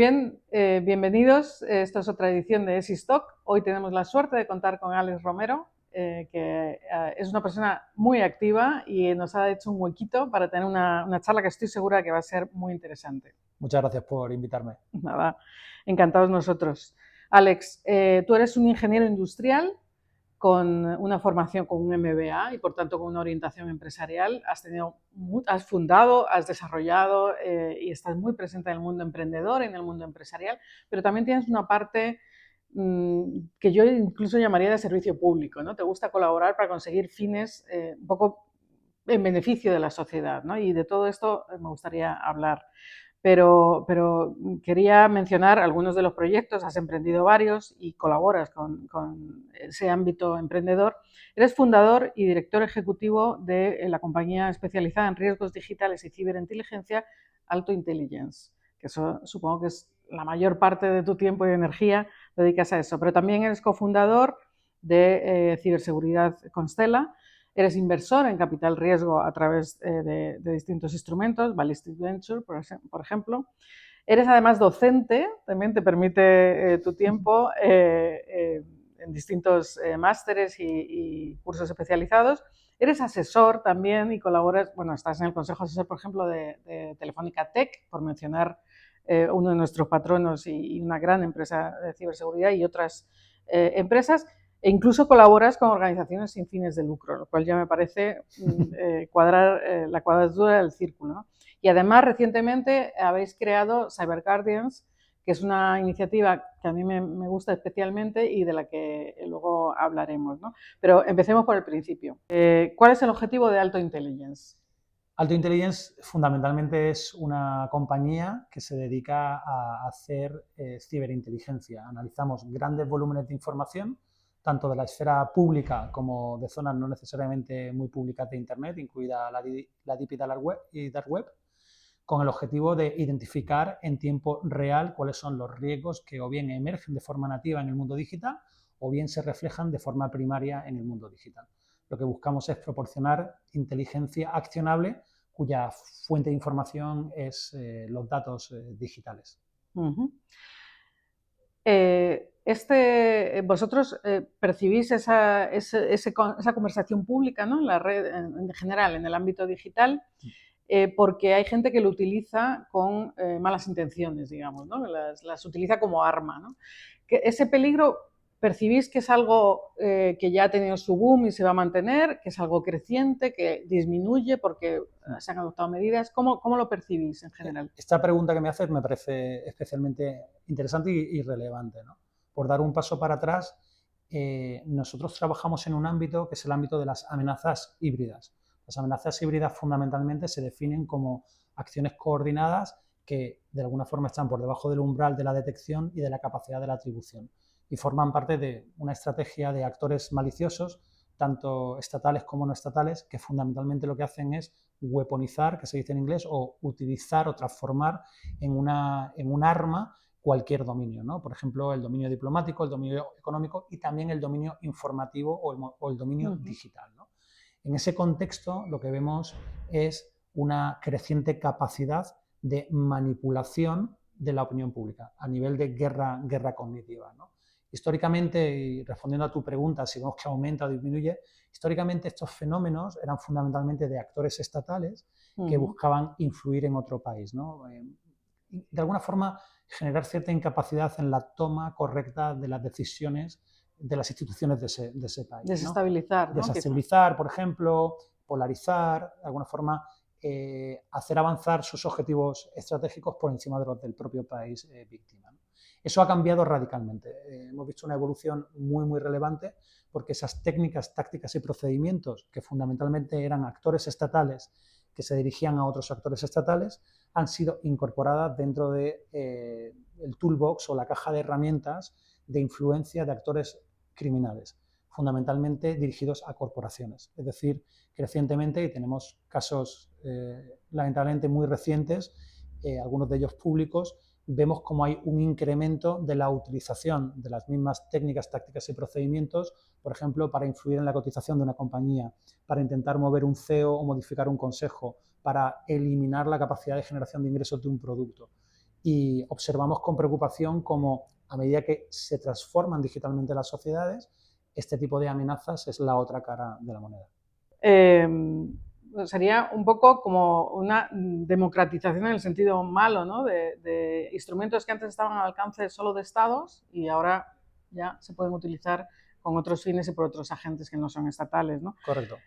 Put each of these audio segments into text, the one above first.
bien, bienvenidos. Esto es otra edición de ESIS Talk. Hoy tenemos la suerte de contar con Alex Romero, que es una persona muy activa y nos ha hecho un huequito para tener una charla que estoy segura que va a ser muy interesante. Muchas gracias por invitarme. Nada, encantados nosotros. Alex, tú eres un ingeniero industrial con una formación con un MBA y por tanto con una orientación empresarial. Has fundado, has desarrollado y estás muy presente en el mundo emprendedor, en el mundo empresarial, pero también tienes una parte que yo incluso llamaría de servicio público, ¿no? Te gusta colaborar para conseguir fines un poco en beneficio de la sociedad, ¿no? Y de todo esto me gustaría hablar. Pero quería mencionar algunos de los proyectos, has emprendido varios y colaboras con ese ámbito emprendedor. Eres fundador y director ejecutivo de la compañía especializada en riesgos digitales y ciberinteligencia Alto Intelligence, que eso supongo que es la mayor parte de tu tiempo y energía dedicas a eso, pero también eres cofundador de ciberseguridad Constella. Eres inversor en capital riesgo a través de distintos instrumentos, Ballistic Venture, por ejemplo. Eres además docente, también te permite tu tiempo en distintos másteres y cursos especializados. Eres asesor también y colaboras, bueno, estás en el consejo asesor, por ejemplo, de Telefónica Tech, por mencionar uno de nuestros patronos y una gran empresa de ciberseguridad y otras empresas. E incluso colaboras con organizaciones sin fines de lucro, lo cual ya me parece cuadrar la cuadratura del círculo, ¿no? Y además, recientemente habéis creado Cyber Guardians, que es una iniciativa que a mí me gusta especialmente y de la que luego hablaremos, ¿no? Pero empecemos por el principio. ¿Cuál es el objetivo de Alto Intelligence? Alto Intelligence fundamentalmente es una compañía que se dedica a hacer ciberinteligencia. Analizamos grandes volúmenes de información, tanto de la esfera pública como de zonas no necesariamente muy públicas de Internet, incluida la Deep y Dark Web, con el objetivo de identificar en tiempo real cuáles son los riesgos que o bien emergen de forma nativa en el mundo digital o bien se reflejan de forma primaria en el mundo digital. Lo que buscamos es proporcionar inteligencia accionable cuya fuente de información es los datos digitales. Uh-huh. Vosotros percibís esa conversación pública, ¿no? En la red, en general, en el ámbito digital, porque hay gente que lo utiliza con malas intenciones, digamos, ¿no? Las utiliza como arma, ¿no? Ese peligro, ¿percibís que es algo que ya ha tenido su boom y se va a mantener, que es algo creciente, que disminuye porque se han adoptado medidas? ¿Cómo lo percibís en general? Esta pregunta que me haces me parece especialmente interesante y relevante, ¿no? Por dar un paso para atrás, nosotros trabajamos en un ámbito que es el ámbito de las amenazas híbridas. Las amenazas híbridas fundamentalmente se definen como acciones coordinadas que de alguna forma están por debajo del umbral de la detección y de la capacidad de la atribución y forman parte de una estrategia de actores maliciosos, tanto estatales como no estatales, que fundamentalmente lo que hacen es weaponizar, que se dice en inglés, o utilizar o transformar en un arma cualquier dominio, ¿no? Por ejemplo, el dominio diplomático, el dominio económico y también el dominio informativo o el dominio digital, ¿no? En ese contexto lo que vemos es una creciente capacidad de manipulación de la opinión pública a nivel de guerra cognitiva, ¿no? Históricamente, y respondiendo a tu pregunta, si vemos que aumenta o disminuye, históricamente estos fenómenos eran fundamentalmente de actores estatales que buscaban influir en otro país, ¿no? De alguna forma generar cierta incapacidad en la toma correcta de las decisiones de las instituciones de ese país, Desestabilizar, ¿no? Desestabilizar, por ejemplo, polarizar, de alguna forma hacer avanzar sus objetivos estratégicos por encima de los del propio país víctima, ¿no? Eso ha cambiado radicalmente. Hemos visto una evolución muy relevante porque esas técnicas, tácticas y procedimientos que fundamentalmente eran actores estatales que se dirigían a otros actores estatales han sido incorporadas dentro de el toolbox o la caja de herramientas de influencia de actores criminales, fundamentalmente dirigidos a corporaciones. Es decir, que recientemente, y tenemos casos lamentablemente muy recientes, algunos de ellos públicos, vemos como hay un incremento de la utilización de las mismas técnicas, tácticas y procedimientos, por ejemplo, para influir en la cotización de una compañía, para intentar mover un CEO o modificar un consejo, para eliminar la capacidad de generación de ingresos de un producto. y observamos con preocupación cómo a medida que se transforman digitalmente las sociedades, este tipo de amenazas es la otra cara de la moneda. Sería un poco como una democratización en el sentido malo, ¿no? de instrumentos que antes estaban al alcance solo de estados y ahora ya se pueden utilizar con otros fines y por otros agentes que no son estatales, ¿no? Correcto.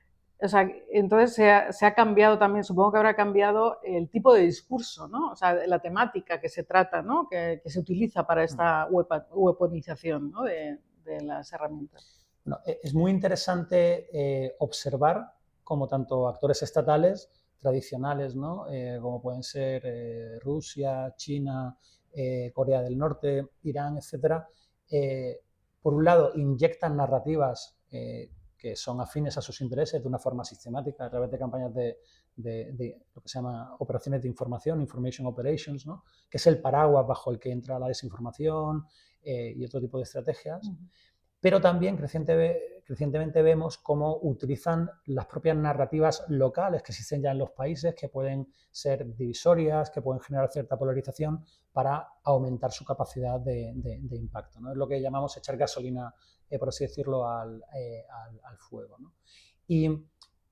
O sea, entonces se ha cambiado también, supongo que habrá cambiado el tipo de discurso, ¿no? O sea, la temática que se trata, ¿no? Que se utiliza para esta weaponización, ¿no? de las herramientas. Bueno, es muy interesante observar cómo tanto actores estatales tradicionales, ¿no? Como pueden ser Rusia, China, Corea del Norte, Irán, etcétera, por un lado inyectan narrativas que son afines a sus intereses de una forma sistemática a través de campañas de lo que se llama operaciones de información, information operations, ¿no? Que es el paraguas bajo el que entra la desinformación y otro tipo de estrategias. Pero también crecientemente vemos cómo utilizan las propias narrativas locales que existen ya en los países, que pueden ser divisorias, que pueden generar cierta polarización para aumentar su capacidad de impacto, ¿no? Es lo que llamamos echar gasolina, por así decirlo, al fuego, ¿no? Y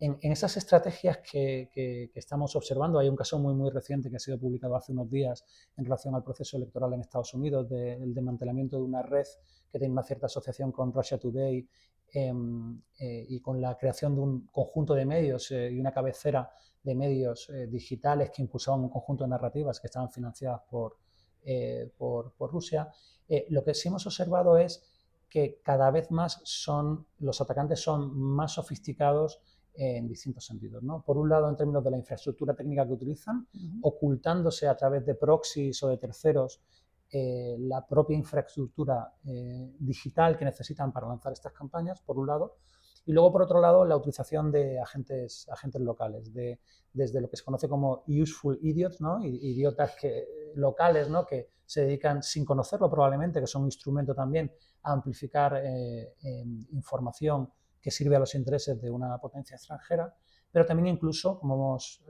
en esas estrategias que estamos observando, hay un caso muy reciente que ha sido publicado hace unos días en relación al proceso electoral en Estados Unidos, del desmantelamiento de una red que tiene una cierta asociación con Russia Today y con la creación de un conjunto de medios y una cabecera de medios digitales que impulsaban un conjunto de narrativas que estaban financiadas por Rusia. Lo que sí hemos observado es que cada vez más los atacantes son más sofisticados en distintos sentidos, ¿no? Por un lado, en términos de la infraestructura técnica que utilizan, ocultándose a través de proxies o de terceros la propia infraestructura digital que necesitan para lanzar estas campañas, por un lado, y luego, por otro lado, la utilización de agentes locales, desde lo que se conoce como useful idiots, ¿no? Idiotas locales, ¿no? Que se dedican, sin conocerlo probablemente, que son un instrumento también a amplificar información que sirve a los intereses de una potencia extranjera, pero también incluso, como hemos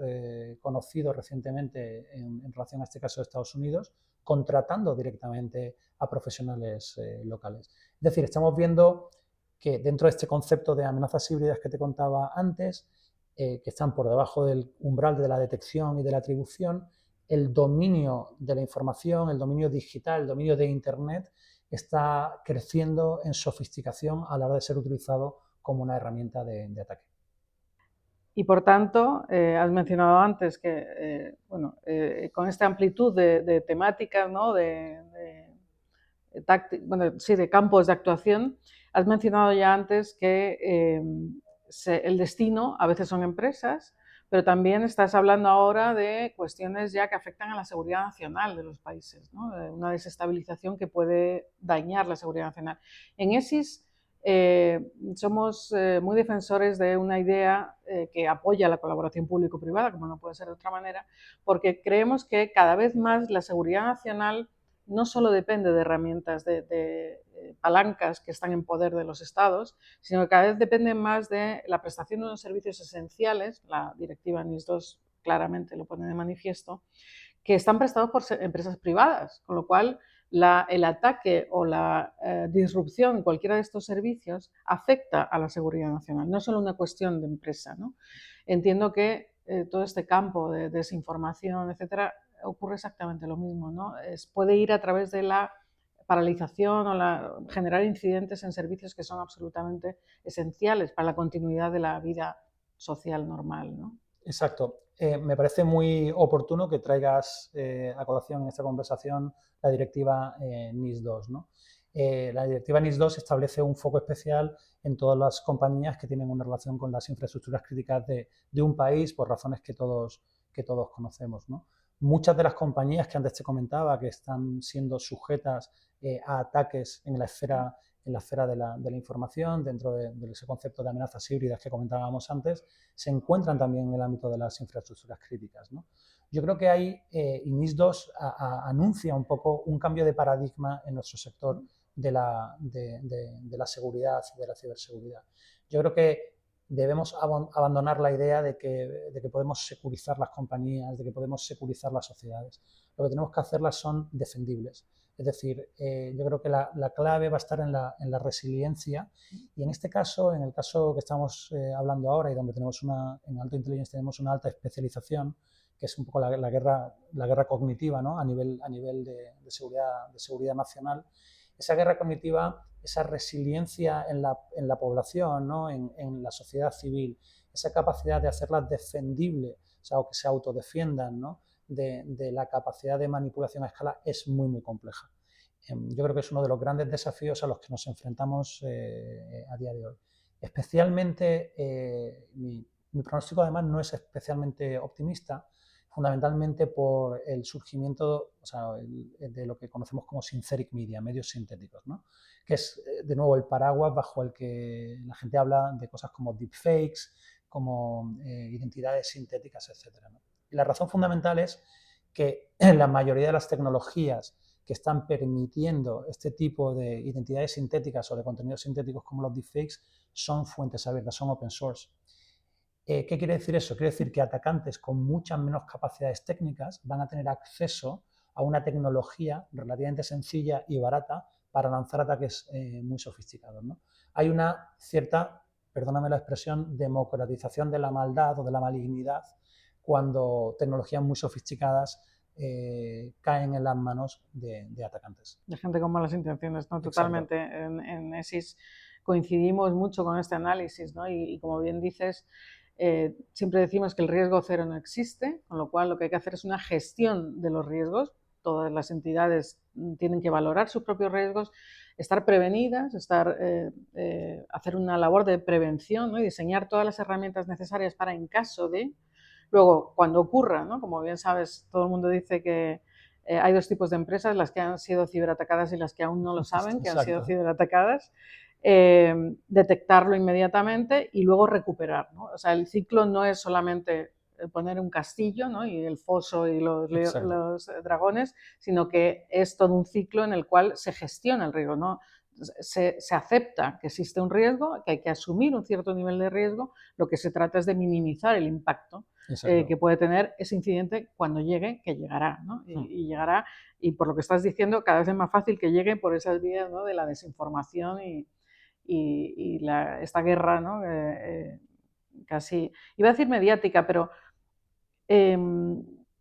conocido recientemente en relación a este caso de Estados Unidos, contratando directamente a profesionales locales. Es decir, estamos viendo que dentro de este concepto de amenazas híbridas que te contaba antes, que están por debajo del umbral de la detección y de la atribución, el dominio de la información, el dominio digital, el dominio de Internet está creciendo en sofisticación a la hora de ser utilizado como una herramienta de ataque. Y por tanto, has mencionado antes que con esta amplitud de temáticas, ¿no? de campos de actuación, has mencionado ya antes que el destino a veces son empresas, pero también estás hablando ahora de cuestiones ya que afectan a la seguridad nacional de los países, ¿no? Una desestabilización que puede dañar la seguridad nacional. En ESIS somos muy defensores de una idea que apoya la colaboración público-privada, como no puede ser de otra manera, porque creemos que cada vez más la seguridad nacional no solo depende de herramientas, de palancas que están en poder de los estados, sino que cada vez depende más de la prestación de unos servicios esenciales, la directiva NIS2 claramente lo pone de manifiesto, que están prestados por empresas privadas, con lo cual el ataque o la disrupción de cualquiera de estos servicios afecta a la seguridad nacional, no es solo una cuestión de empresa, ¿no? Entiendo que todo este campo de desinformación, etcétera, ocurre exactamente lo mismo, ¿no? Puede ir a través de la paralización o generar incidentes en servicios que son absolutamente esenciales para la continuidad de la vida social normal, ¿no? Exacto. Me parece muy oportuno que traigas a colación en esta conversación la directiva NIS2, ¿no? La directiva NIS2 establece un foco especial en todas las compañías que tienen una relación con las infraestructuras críticas de un país por razones que todos conocemos, ¿no? Muchas de las compañías que antes te comentaba que están siendo sujetas a ataques en la esfera de la información, dentro de ese concepto de amenazas híbridas que comentábamos antes, se encuentran también en el ámbito de las infraestructuras críticas, ¿no? Yo creo que ahí NIS2 anuncia un poco un cambio de paradigma en nuestro sector de la seguridad, de la ciberseguridad. Yo creo que debemos abandonar la idea de que podemos securizar las compañías, de que podemos securizar las sociedades. Lo que tenemos que hacerlas son defendibles. Es decir, yo creo que la clave va a estar en la resiliencia y en este caso, en el caso que estamos hablando ahora y donde tenemos en Alto Intelligence tenemos una alta especialización, que es un poco la guerra cognitiva, ¿no? a nivel de seguridad nacional. Esa guerra cognitiva, esa resiliencia en la población, ¿no? en la sociedad civil, esa capacidad de hacerlas defendibles, o sea, o que se autodefiendan, ¿no? de la capacidad de manipulación a escala es muy, muy compleja. Yo creo que es uno de los grandes desafíos a los que nos enfrentamos a día de hoy. Especialmente, mi pronóstico además no es especialmente optimista, fundamentalmente por el surgimiento, o sea, de lo que conocemos como synthetic media, medios sintéticos, ¿no? Que es, de nuevo, el paraguas bajo el que la gente habla de cosas como deepfakes, como identidades sintéticas, etcétera, ¿no? Y la razón fundamental es que la mayoría de las tecnologías que están permitiendo este tipo de identidades sintéticas o de contenidos sintéticos como los deepfakes son fuentes abiertas, son open source. ¿Qué quiere decir eso? Quiere decir que atacantes con muchas menos capacidades técnicas van a tener acceso a una tecnología relativamente sencilla y barata para lanzar ataques muy sofisticados, ¿no? Hay una cierta, perdóname la expresión, democratización de la maldad o de la malignidad cuando tecnologías muy sofisticadas caen en las manos de atacantes. De gente con malas intenciones, ¿no? Exacto. Totalmente. En ESIS coincidimos mucho con este análisis, ¿no? Y como bien dices, siempre decimos que el riesgo cero no existe, con lo cual lo que hay que hacer es una gestión de los riesgos. Todas las entidades tienen que valorar sus propios riesgos, estar prevenidas, hacer una labor de prevención, ¿no? Y diseñar todas las herramientas necesarias para en caso de... Luego, cuando ocurra, ¿no? Como bien sabes, todo el mundo dice que hay dos tipos de empresas, las que han sido ciberatacadas y las que aún no lo saben, que han sido ciberatacadas. Detectarlo inmediatamente y luego recuperar, ¿no? O sea, el ciclo no es solamente poner un castillo, ¿no? Y el foso y los dragones, sino que es todo un ciclo en el cual se gestiona el riesgo, ¿no? Se acepta que existe un riesgo, que hay que asumir un cierto nivel de riesgo, lo que se trata es de minimizar el impacto que puede tener ese incidente cuando llegue, que llegará, ¿no? Y llegará, y por lo que estás diciendo, cada vez es más fácil que llegue por esas vías, ¿no? De la desinformación y esta guerra, ¿no? Casi, iba a decir mediática, pero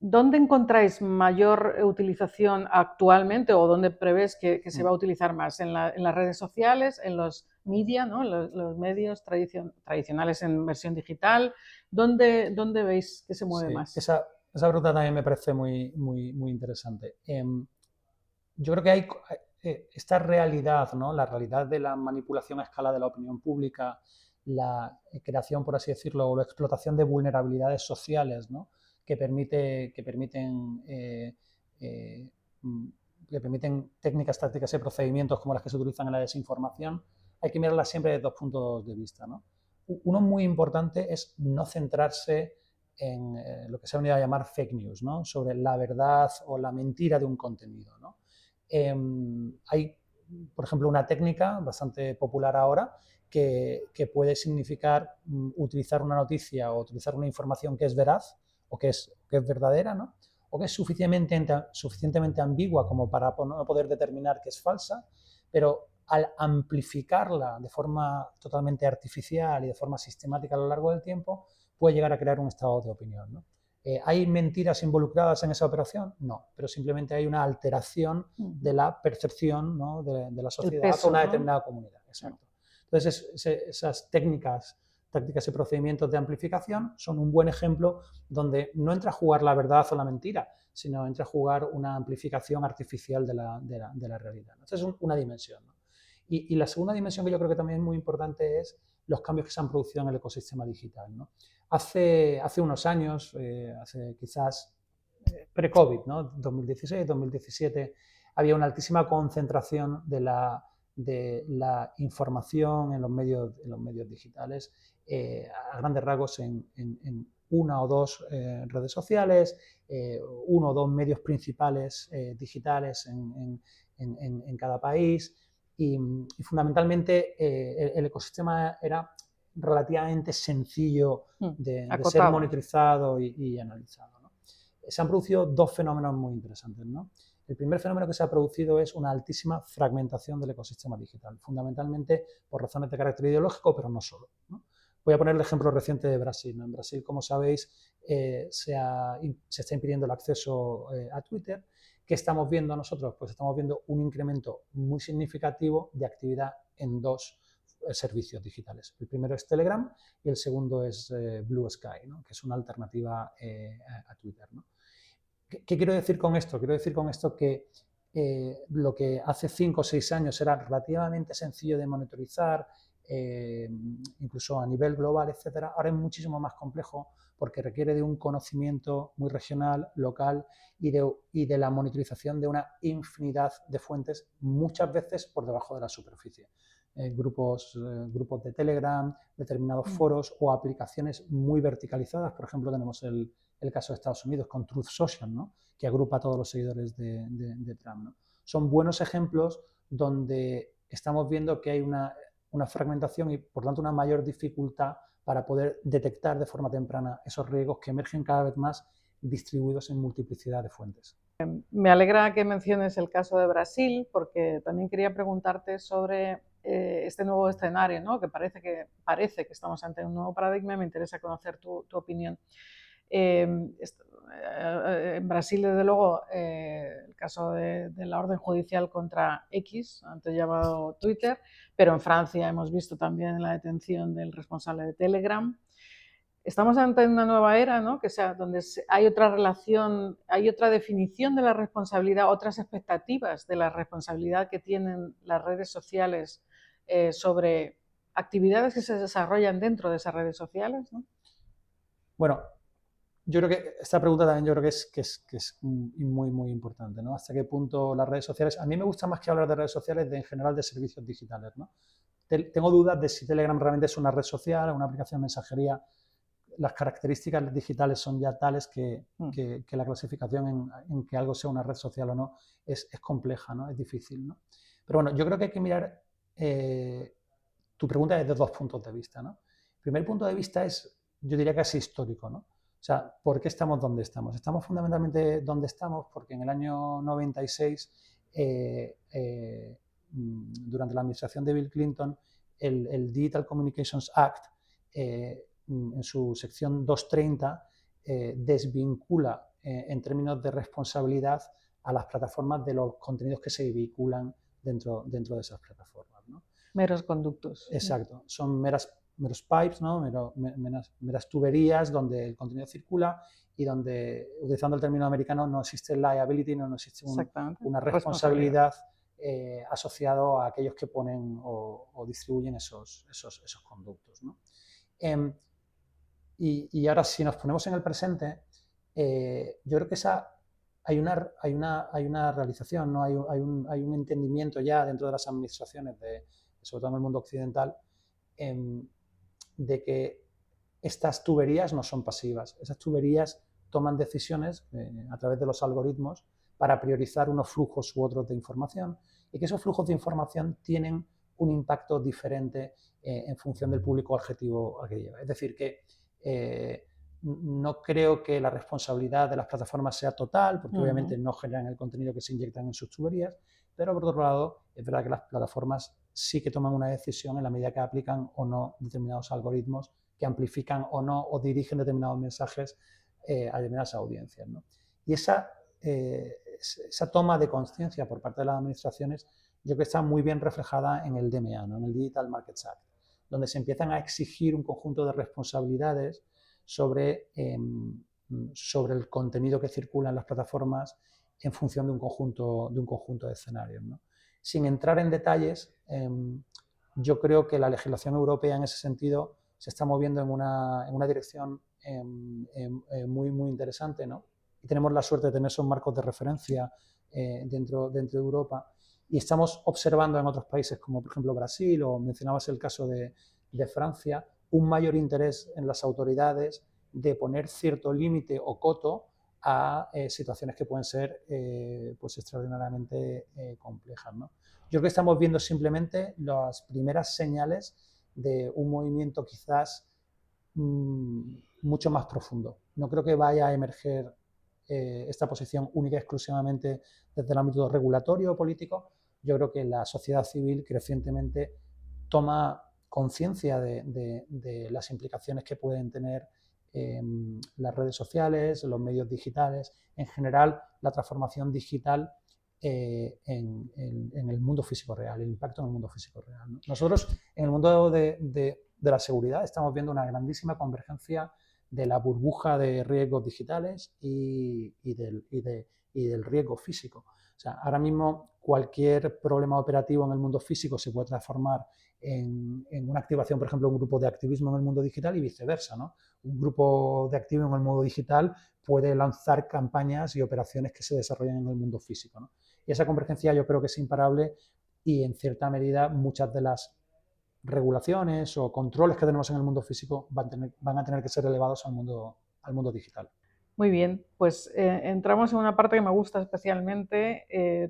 ¿dónde encontráis mayor utilización actualmente o dónde prevés que se va a utilizar más? ¿En las redes sociales, en los media, ¿no? los medios tradicionales en versión digital? ¿Dónde veis que se mueve más? Esa pregunta también me parece muy, muy, muy interesante. Yo creo que hay esta realidad, ¿no? La realidad de la manipulación a escala de la opinión pública, la creación, por así decirlo, o la explotación de vulnerabilidades sociales, ¿no? que permiten técnicas, tácticas y procedimientos como las que se utilizan en la desinformación, hay que mirarlas siempre desde dos puntos de vista, ¿no? Uno muy importante es no centrarse en lo que se ha venido a llamar fake news, ¿no? Sobre la verdad o la mentira de un contenido, ¿no? Hay, por ejemplo, una técnica bastante popular ahora que puede significar utilizar una noticia o utilizar una información que es veraz o que es verdadera, ¿no? O que es suficientemente ambigua como para no poder determinar que es falsa, pero al amplificarla de forma totalmente artificial y de forma sistemática a lo largo del tiempo, puede llegar a crear un estado de opinión, ¿no? ¿Hay mentiras involucradas en esa operación? No, pero simplemente hay una alteración de la percepción, ¿no? de la sociedad o una determinada comunidad. Exacto. Entonces, esas tácticas y procedimientos de amplificación son un buen ejemplo donde no entra a jugar la verdad o la mentira, sino entra a jugar una amplificación artificial de la realidad. Esa es una dimensión, ¿no? Y la segunda dimensión que yo creo que también es muy importante es los cambios que se han producido en el ecosistema digital, ¿no? Hace unos años, hace quizás pre-COVID, ¿no? 2016, 2017, había una altísima concentración de la información en los medios digitales, a grandes rasgos en una o dos redes sociales, uno o dos medios principales digitales en cada país y fundamentalmente el ecosistema era relativamente sencillo de ser Acotado. monitorizado y analizado, ¿no? Se han producido dos fenómenos muy interesantes, ¿no? El primer fenómeno que se ha producido es una altísima fragmentación del ecosistema digital, fundamentalmente por razones de carácter ideológico, pero no solo, ¿no? Voy a poner el ejemplo reciente de Brasil, ¿no? En Brasil, como sabéis, se está impidiendo el acceso a Twitter. ¿Qué estamos viendo nosotros? Pues estamos viendo un incremento muy significativo de actividad en dos servicios digitales. El primero es Telegram y el segundo es Blue Sky, ¿no? Que es una alternativa a Twitter, ¿no? ¿Qué quiero decir con esto? Quiero decir con esto que lo que hace 5 o 6 años era relativamente sencillo de monitorizar, incluso a nivel global, etcétera, ahora es muchísimo más complejo porque requiere de un conocimiento muy regional, local y de la monitorización de una infinidad de fuentes, muchas veces por debajo de la superficie. Grupos de Telegram, determinados foros o aplicaciones muy verticalizadas. Por ejemplo, tenemos el caso de Estados Unidos con Truth Social, ¿no? Que agrupa a todos los seguidores de Trump, ¿no? Son buenos ejemplos donde estamos viendo que hay una fragmentación y, por tanto, una mayor dificultad para poder detectar de forma temprana esos riesgos que emergen cada vez más distribuidos en multiplicidad de fuentes. Me alegra que menciones el caso de Brasil, porque también quería preguntarte sobre este nuevo escenario, ¿no? Que parece que estamos ante un nuevo paradigma y me interesa conocer tu opinión. En Brasil, desde luego, el caso de la orden judicial contra X, antes llamado Twitter, pero en Francia hemos visto también la detención del responsable de Telegram. Estamos ante una nueva era, ¿no? Donde hay otra relación, hay otra definición de la responsabilidad, otras expectativas de la responsabilidad que tienen las redes sociales sobre actividades que se desarrollan dentro de esas redes sociales, ¿no? Bueno, yo creo que esta pregunta también yo creo que es muy, muy importante, ¿no? Hasta qué punto las redes sociales... A mí me gusta más que hablar de redes sociales, en general de servicios digitales, ¿no? Tengo dudas de si Telegram realmente es una red social, una aplicación de mensajería. Las características digitales son ya tales que la clasificación en que algo sea una red social o no es compleja, ¿no? Es difícil, ¿no? Pero bueno, yo creo que hay que mirar tu pregunta desde dos puntos de vista, ¿no? El primer punto de vista es, yo diría, casi histórico, ¿no? O sea, ¿por qué estamos donde estamos? Estamos fundamentalmente donde estamos porque en el año 96, durante la administración de Bill Clinton, el Digital Communications Act, en su sección 230, desvincula en términos de responsabilidad a las plataformas de los contenidos que se vehiculan dentro de esas plataformas, ¿no? Meros conductos. Exacto, son meros pipes, ¿no? meras tuberías donde el contenido circula y donde, utilizando el término americano, no existe liability, no existe una responsabilidad asociado a aquellos que ponen o distribuyen esos conductos, ¿no? Y ahora, si nos ponemos en el presente, yo creo que hay una realización, ¿no? hay un entendimiento ya dentro de las administraciones, sobre todo en el mundo occidental, de que estas tuberías no son pasivas. Esas tuberías toman decisiones a través de los algoritmos para priorizar unos flujos u otros de información y que esos flujos de información tienen un impacto diferente en función del público objetivo al que lleva. Es decir, que no creo que la responsabilidad de las plataformas sea total, porque obviamente no generan el contenido que se inyectan en sus tuberías, pero por otro lado, es verdad que las plataformas sí que toman una decisión en la medida que aplican o no determinados algoritmos que amplifican o no o dirigen determinados mensajes a determinadas audiencias, ¿no? Y esa toma de conciencia por parte de las administraciones yo creo que está muy bien reflejada en el DMA, ¿no? En el Digital Markets Act, donde se empiezan a exigir un conjunto de responsabilidades sobre el contenido que circula en las plataformas en función de un conjunto de escenarios, ¿no? Sin entrar en detalles, yo creo que la legislación europea en ese sentido se está moviendo en una dirección muy, muy interesante, ¿no? Y tenemos la suerte de tener esos marcos de referencia dentro de Europa. Y estamos observando en otros países como por ejemplo Brasil, o mencionabas el caso de Francia, un mayor interés en las autoridades de poner cierto límite o coto a situaciones que pueden ser pues extraordinariamente complejas, ¿no? Yo creo que estamos viendo simplemente las primeras señales de un movimiento quizás mucho más profundo. No creo que vaya a emerger esta posición única y exclusivamente desde el ámbito regulatorio o político. Yo creo que la sociedad civil crecientemente toma conciencia de las implicaciones que pueden tener las redes sociales, los medios digitales, en general la transformación digital en el mundo físico real, el impacto en el mundo físico real, ¿no? Nosotros en el mundo de la seguridad estamos viendo una grandísima convergencia de la burbuja de riesgos digitales y del riesgo físico. O sea, ahora mismo cualquier problema operativo en el mundo físico se puede transformar en una activación, por ejemplo, un grupo de activismo en el mundo digital y viceversa, ¿no? Un grupo de activismo en el mundo digital puede lanzar campañas y operaciones que se desarrollan en el mundo físico, ¿no? Y esa convergencia yo creo que es imparable y en cierta medida muchas de las regulaciones o controles que tenemos en el mundo físico van a tener que ser elevados al mundo digital. Muy bien, pues entramos en una parte que me gusta especialmente.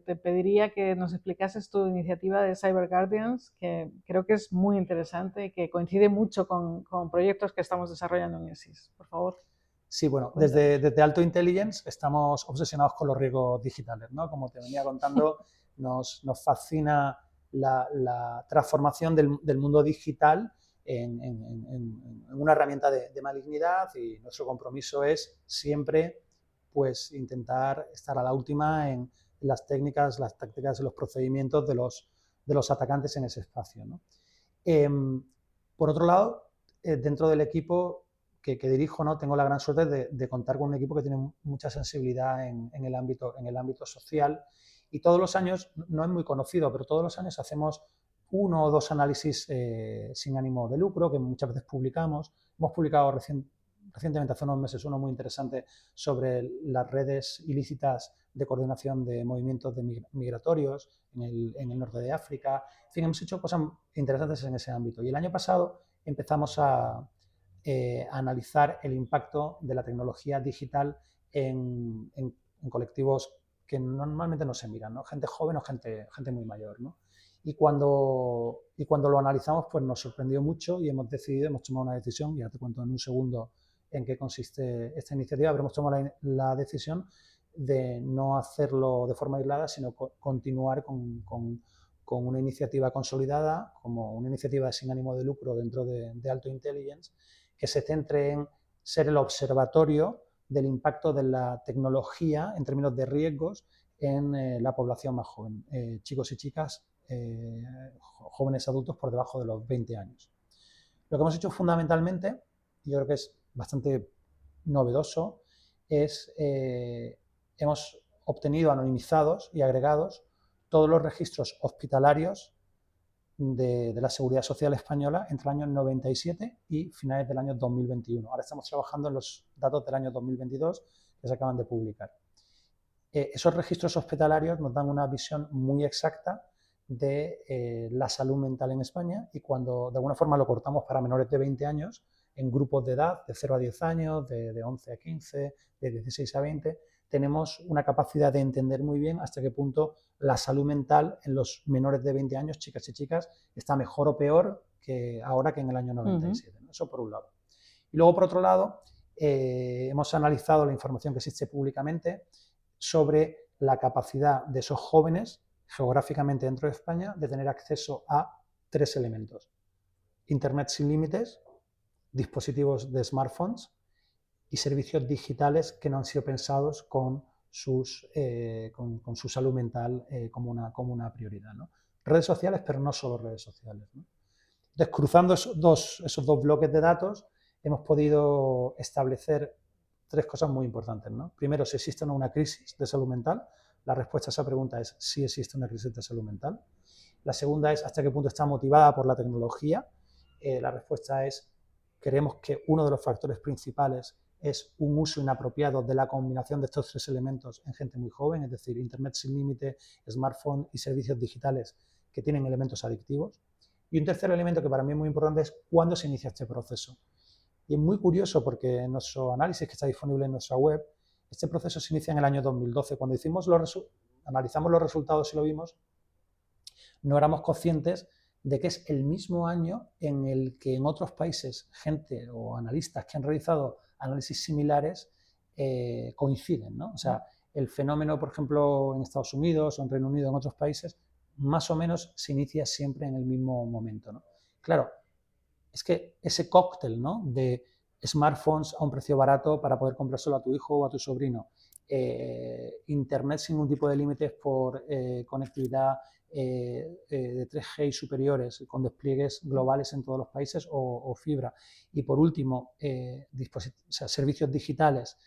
Te pediría que nos explicases tu iniciativa de Cyber Guardians, que creo que es muy interesante y que coincide mucho con proyectos que estamos desarrollando en ESIS. Por favor. Sí, bueno, desde Alto Intelligence estamos obsesionados con los riesgos digitales, ¿no? Como te venía contando, nos fascina la transformación del mundo digital en una herramienta de malignidad, y nuestro compromiso es siempre pues intentar estar a la última en las técnicas, las tácticas y los procedimientos de los atacantes en ese espacio, ¿no? Por otro lado, dentro del equipo que dirijo, ¿no? Tengo la gran suerte de contar con un equipo que tiene mucha sensibilidad en el ámbito social, y todos los años, no es muy conocido, pero todos los años hacemos 1 o 2 análisis sin ánimo de lucro que muchas veces publicamos. Hemos publicado recientemente, hace unos meses, uno muy interesante sobre las redes ilícitas de coordinación de movimientos migratorios en el norte de África. En fin, hemos hecho cosas interesantes en ese ámbito. Y el año pasado empezamos a analizar el impacto de la tecnología digital en colectivos que normalmente no se miran, ¿no? Gente joven o gente muy mayor, ¿no? Y cuando lo analizamos, pues nos sorprendió mucho y hemos tomado una decisión, y ahora te cuento en un segundo en qué consiste esta iniciativa, pero hemos tomado la decisión de no hacerlo de forma aislada, sino continuar con una iniciativa consolidada, como una iniciativa sin ánimo de lucro dentro de Alto Intelligence, que se centre en ser el observatorio del impacto de la tecnología en términos de riesgos en la población más joven, chicos y chicas, jóvenes adultos por debajo de los 20 años. Lo que hemos hecho fundamentalmente, yo creo que es bastante novedoso, es hemos obtenido anonimizados y agregados todos los registros hospitalarios de la Seguridad Social Española entre el año 97 y finales del año 2021. Ahora estamos trabajando en los datos del año 2022 que se acaban de publicar. Esos registros hospitalarios nos dan una visión muy exacta de la salud mental en España, y cuando de alguna forma lo cortamos para menores de 20 años, en grupos de edad de 0 a 10 años, de 11 a 15, de 16 a 20, tenemos una capacidad de entender muy bien hasta qué punto la salud mental en los menores de 20 años, chicas y chicas, está mejor o peor que ahora que en el año 97. ¿no? Eso por un lado. Y luego, por otro lado, hemos analizado la información que existe públicamente sobre la capacidad de esos jóvenes, geográficamente dentro de España, de tener acceso a 3 elementos: Internet sin límites, dispositivos de smartphones y servicios digitales que no han sido pensados con su salud mental como una prioridad, ¿no? Redes sociales, pero no solo redes sociales, ¿no? Entonces, cruzando esos dos bloques de datos, hemos podido establecer 3 cosas muy importantes, ¿no? Primero, si existe o no una crisis de salud mental. La respuesta a esa pregunta es sí, existe una crisis de salud mental. La segunda es hasta qué punto está motivada por la tecnología. La respuesta es, creemos que uno de los factores principales es un uso inapropiado de la combinación de estos 3 elementos en gente muy joven, es decir, Internet sin límite, smartphone y servicios digitales que tienen elementos adictivos. Y un tercer elemento que para mí es muy importante es cuándo se inicia este proceso. Y es muy curioso porque en nuestro análisis, que está disponible en nuestra web, este proceso se inicia en el año 2012. Cuando analizamos los resultados y lo vimos, no éramos conscientes de que es el mismo año en el que en otros países gente o analistas que han realizado análisis similares coinciden, ¿no? O sea, el fenómeno, por ejemplo, en Estados Unidos o en Reino Unido, en otros países, más o menos se inicia siempre en el mismo momento, ¿no? Claro, es que ese cóctel, ¿no?, de smartphones a un precio barato para poder comprárselo a tu hijo o a tu sobrino, internet sin ningún tipo de límites por conectividad de 3G y superiores, con despliegues globales en todos los países o fibra. Y por último, o sea, servicios digitales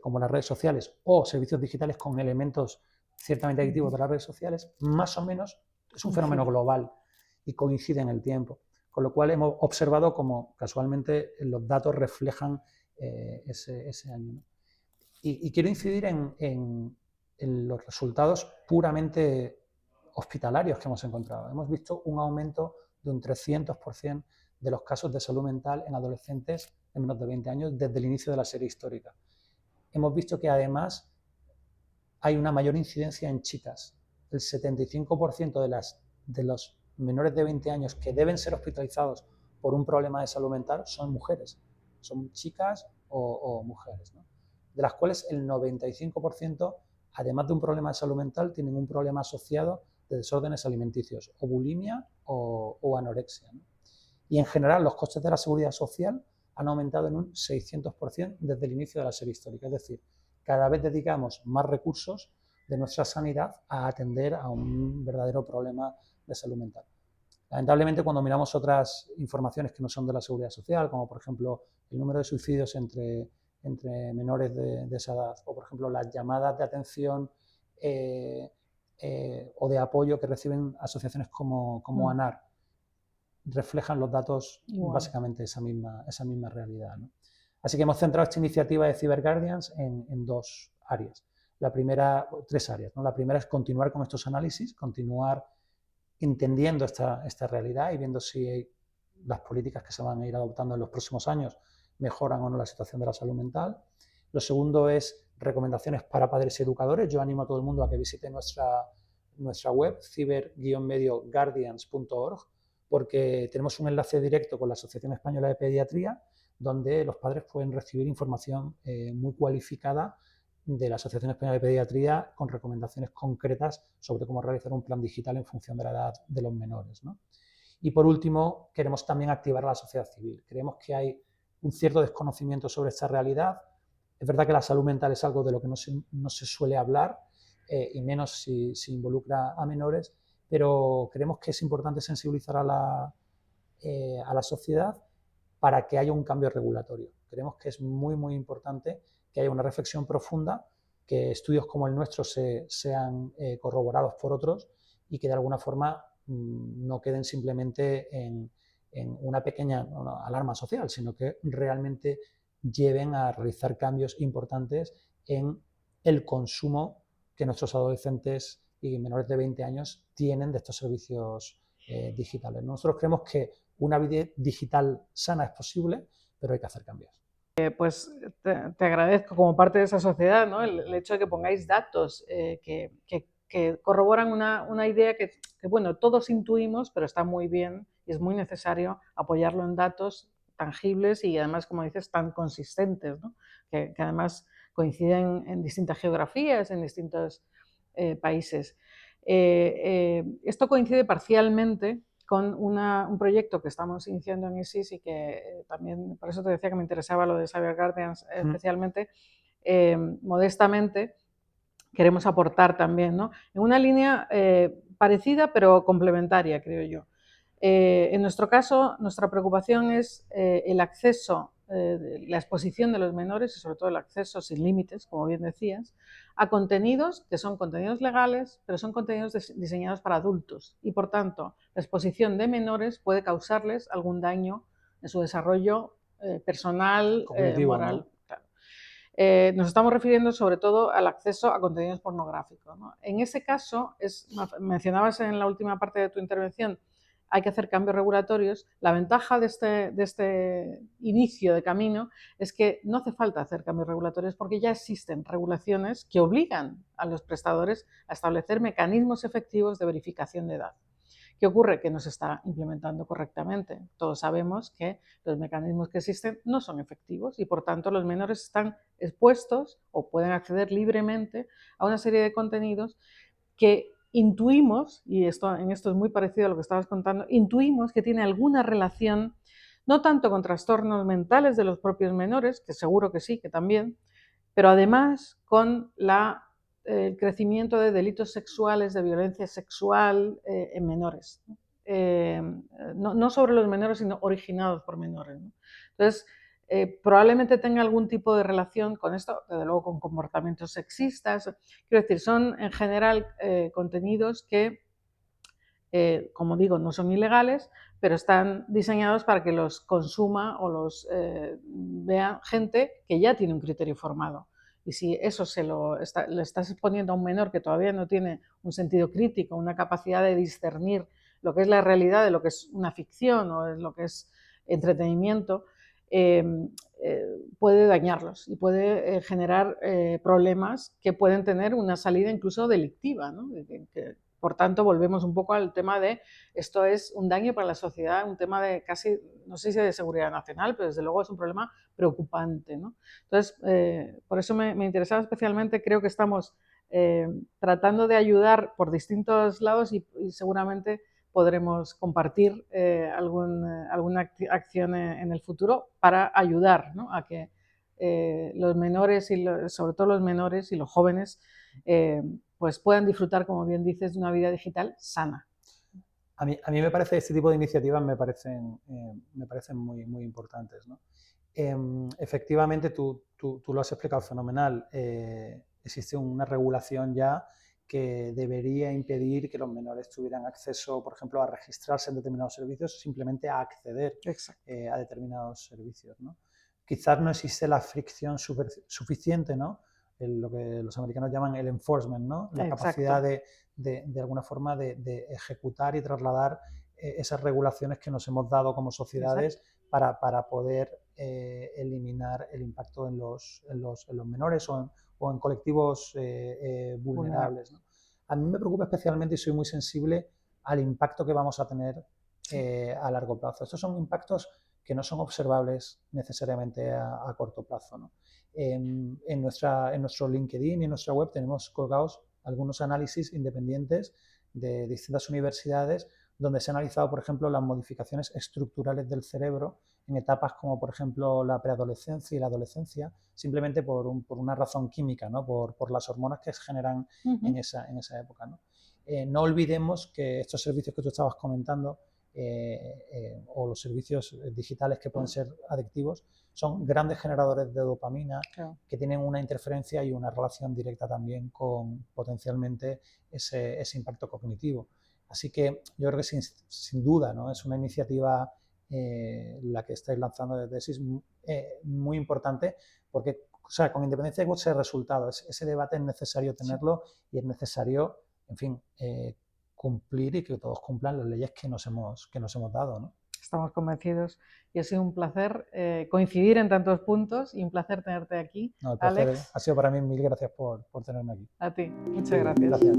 como las redes sociales o servicios digitales con elementos ciertamente adictivos de las redes sociales, más o menos es un fenómeno global y coincide en el tiempo. Con lo cual hemos observado como casualmente los datos reflejan ese año, ¿no? Y quiero incidir en los resultados puramente hospitalarios que hemos encontrado. Hemos visto un aumento de un 300% de los casos de salud mental en adolescentes de menos de 20 años desde el inicio de la serie histórica. Hemos visto que además hay una mayor incidencia en chicas. El 75% de los menores de 20 años que deben ser hospitalizados por un problema de salud mental son mujeres, son chicas o mujeres, ¿no? De las cuales el 95%, además de un problema de salud mental, tienen un problema asociado de desórdenes alimenticios, o bulimia o anorexia, ¿no? Y en general los costes de la seguridad social han aumentado en un 600% desde el inicio de la serie histórica. Es decir, cada vez dedicamos más recursos de nuestra sanidad a atender a un verdadero problema de salud mental. Lamentablemente, cuando miramos otras informaciones que no son de la seguridad social, como por ejemplo el número de suicidios entre menores de esa edad, o por ejemplo las llamadas de atención o de apoyo que reciben asociaciones como ANAR, reflejan los datos básicamente esa misma realidad, ¿no? Así que hemos centrado esta iniciativa de Cyber Guardians en dos áreas. La primera, tres áreas, ¿no? La primera es continuar con estos análisis, continuar entendiendo esta realidad y viendo si las políticas que se van a ir adoptando en los próximos años mejoran o no la situación de la salud mental. Lo segundo es recomendaciones para padres y educadores. Yo animo a todo el mundo a que visite nuestra web, cyber-medioguardians.org, porque tenemos un enlace directo con la Asociación Española de Pediatría, donde los padres pueden recibir información muy cualificada de la Asociación Española de Pediatría con recomendaciones concretas sobre cómo realizar un plan digital en función de la edad de los menores, ¿no? Y por último, queremos también activar a la sociedad civil. Creemos que hay un cierto desconocimiento sobre esta realidad. Es verdad que la salud mental es algo de lo que no se suele hablar, y menos si involucra a menores, pero creemos que es importante sensibilizar a la sociedad para que haya un cambio regulatorio. Creemos que es muy, muy importante que haya una reflexión profunda, que estudios como el nuestro sean corroborados por otros y que de alguna forma no queden simplemente en una pequeña alarma social, sino que realmente lleven a realizar cambios importantes en el consumo que nuestros adolescentes y menores de 20 años tienen de estos servicios digitales. Nosotros creemos que una vida digital sana es posible, pero hay que hacer cambios. Pues te agradezco como parte de esa sociedad, ¿no? El hecho de que pongáis datos que corroboran una idea que, bueno, todos intuimos, pero está muy bien y es muy necesario apoyarlo en datos tangibles y además, como dices, tan consistentes, ¿no? Que además coinciden en distintas geografías, en distintos países. Esto coincide parcialmente con un proyecto que estamos iniciando en ISIS y que también, por eso te decía que me interesaba lo de Cyber Guardians especialmente, modestamente queremos aportar también, ¿no? En una línea parecida pero complementaria, creo yo. En nuestro caso, nuestra preocupación es el acceso, la exposición de los menores y sobre todo el acceso sin límites, como bien decías, a contenidos que son contenidos legales, pero son contenidos diseñados para adultos y por tanto la exposición de menores puede causarles algún daño en su desarrollo personal, moral. ¿No? Claro. Nos estamos refiriendo sobre todo al acceso a contenidos pornográficos, ¿no? En ese caso, mencionabas en la última parte de tu intervención, hay que hacer cambios regulatorios. La ventaja de este inicio de camino es que no hace falta hacer cambios regulatorios porque ya existen regulaciones que obligan a los prestadores a establecer mecanismos efectivos de verificación de edad, ¿Qué ocurre? Que no se está implementando correctamente. Todos sabemos que los mecanismos que existen no son efectivos y, por tanto, los menores están expuestos o pueden acceder libremente a una serie de contenidos que intuimos, y en esto es muy parecido a lo que estabas contando, intuimos que tiene alguna relación, no tanto con trastornos mentales de los propios menores, que seguro que sí, que también, pero además con el crecimiento de delitos sexuales, de violencia sexual en menores. No sobre los menores, sino originados por menores, ¿no? Entonces, probablemente tenga algún tipo de relación con esto, desde luego con comportamientos sexistas. Quiero decir, son en general contenidos que, como digo, no son ilegales, pero están diseñados para que los consuma o los vea gente que ya tiene un criterio formado. Y si eso le estás exponiendo a un menor que todavía no tiene un sentido crítico, una capacidad de discernir lo que es la realidad de lo que es una ficción o lo que es entretenimiento, puede dañarlos y puede generar problemas que pueden tener una salida incluso delictiva, ¿no? Por tanto, volvemos un poco al tema de esto es un daño para la sociedad, un tema de casi, no sé si de seguridad nacional, pero desde luego es un problema preocupante, ¿no? Entonces, por eso me interesaba especialmente, creo que estamos tratando de ayudar por distintos lados y seguramente podremos compartir alguna acción en el futuro para ayudar, ¿no? A que los menores, sobre todo los menores y los jóvenes, pues puedan disfrutar, como bien dices, de una vida digital sana. A mí me parece, este tipo de iniciativas me parecen muy, muy importantes, ¿no? Efectivamente, tú lo has explicado fenomenal. Existe una regulación ya que debería impedir que los menores tuvieran acceso, por ejemplo, a registrarse en determinados servicios, simplemente a acceder a determinados servicios, ¿no? Quizás no existe la fricción suficiente, ¿no? Lo que los americanos llaman el enforcement, ¿no? La capacidad de alguna forma de ejecutar y trasladar esas regulaciones que nos hemos dado como sociedades para poder eliminar el impacto en los menores o en colectivos vulnerables, ¿no? A mí me preocupa especialmente y soy muy sensible al impacto que vamos a tener a largo plazo. Estos son impactos que no son observables necesariamente a corto plazo, ¿no? En nuestro LinkedIn y en nuestra web tenemos colgados algunos análisis independientes de distintas universidades donde se ha analizado, por ejemplo, las modificaciones estructurales del cerebro en etapas como, por ejemplo, la preadolescencia y la adolescencia, simplemente por una razón química, ¿no? Por las hormonas que se generan en esa época, ¿no? No olvidemos que estos servicios que tú estabas comentando o los servicios digitales que pueden ser adictivos son grandes generadores de dopamina que tienen una interferencia y una relación directa también con potencialmente ese impacto cognitivo. Así que yo creo que sin duda, ¿no? Es una iniciativa la que estáis lanzando desde SIS muy importante porque, o sea, con independencia de ese resultado, ese debate es necesario tenerlo y es necesario, en fin, cumplir y que todos cumplan las leyes que nos hemos dado, ¿no? Estamos convencidos y ha sido un placer coincidir en tantos puntos y un placer tenerte aquí. No, el placer ha sido para mí. Mil gracias por tenerme aquí. A ti, muchas gracias. Gracias.